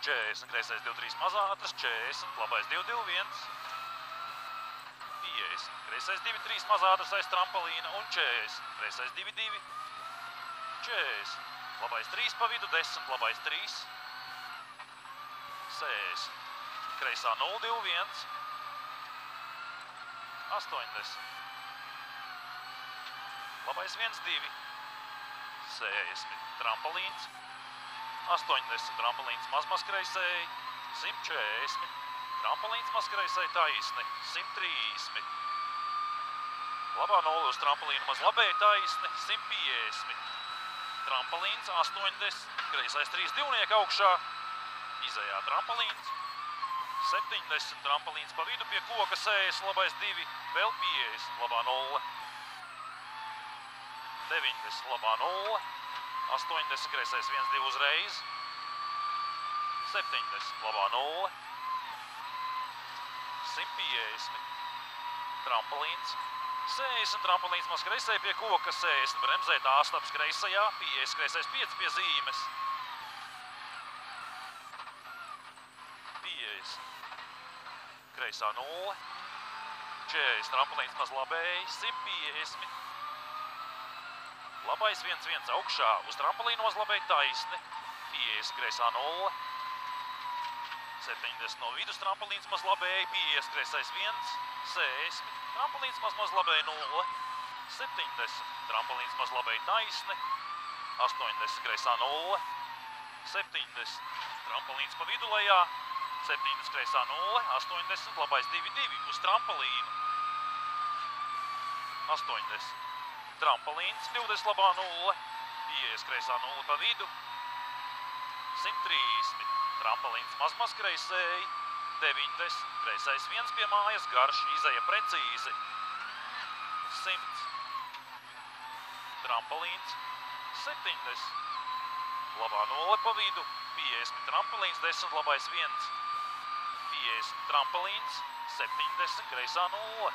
40, kreisais 23 mazātras, 40, labais 221, 50, kreisais 23 mazātras aiz trampolīna un 40, kreisais 22, 40, labais 3 pa vidu, 10, labais 3, 60, kreisā 021, 80, labais 12, 60, trampolīns, 80, trampolīns mazmaz kreisēji, 140, trampolīns mazkreisēji taisni, 130, labā 0 uz trampolīnu maz labēji taisni, 150, trampolīns 80, kreisais 3 divnieki augšā, izējā trampolīns, 70, trampolīns pa vidu pie koka 60, labais 2, vēl 50, labā 0, 90, labā 0, 80, kreisais 1, 2 uzreiz, 70, labā 0, 150, trampolīns, 60, trampolīns maz kreisē pie koka, 60, bremzēt āstaps kreisajā, 50, kreisais 5 pie zīmes, 50, kreisā 0, 40, trampolīns maz labēji, 150, labais 1, 1 augšā, uz trampolīnu maz labēji taisni, 50, kreisā 0, 70 no vidus trampolīns maz labēji, 50, kreisais 1, 60, trampolīns maz labēji 0, 70, trampolīns maz labēji taisni, 80, kreisā 0, 70, trampolīns pa vidu lejā, 70, kreisā 0, 80, labais 2, 2 uz trampolīnu, 80, trampolīns 20, labā 0, 50, kreisā 0 pa vidu, 130, trampolīns maz kreisēji, 90, kreisais 1 pie mājas garš, izēja precīzi, 100, trampolīns, 70, labā 0 pa vidu, 50, trampolīns, 10, labais 1, 50, trampolīns, 70, kreisā 0,